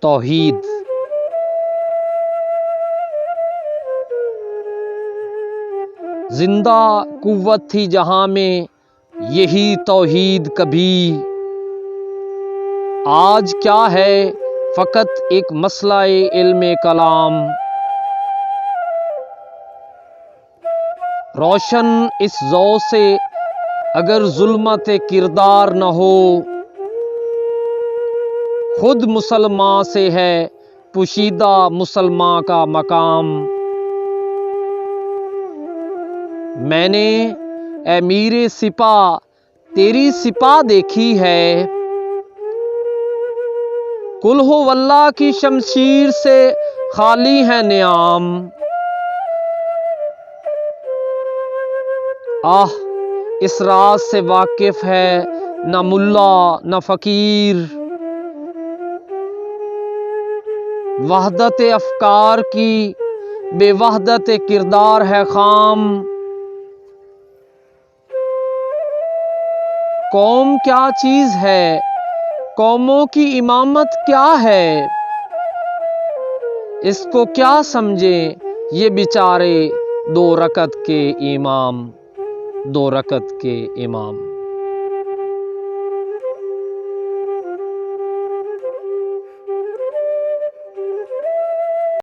توحید۔ زندہ قوت تھی جہاں میں یہی توحید کبھی، آج کیا ہے فقط ایک مسئلہ علم کلام۔ روشن اس ضوء سے اگر ظلمت کردار نہ ہو، خود مسلمان سے ہے پوشیدہ مسلمان کا مقام۔ میں نے اے میرے سپاہ تیری سپاہ دیکھی ہے، قل ہو اللہ کی شمشیر سے خالی ہے نعام۔ آہ اس راز سے واقف ہے نہ ملا نہ فقیر، وحدت افکار کی بے وحدت کردار ہے خام۔ قوم کیا چیز ہے، قوموں کی امامت کیا ہے، اس کو کیا سمجھیں یہ بیچارے دو رکعت کے امام۔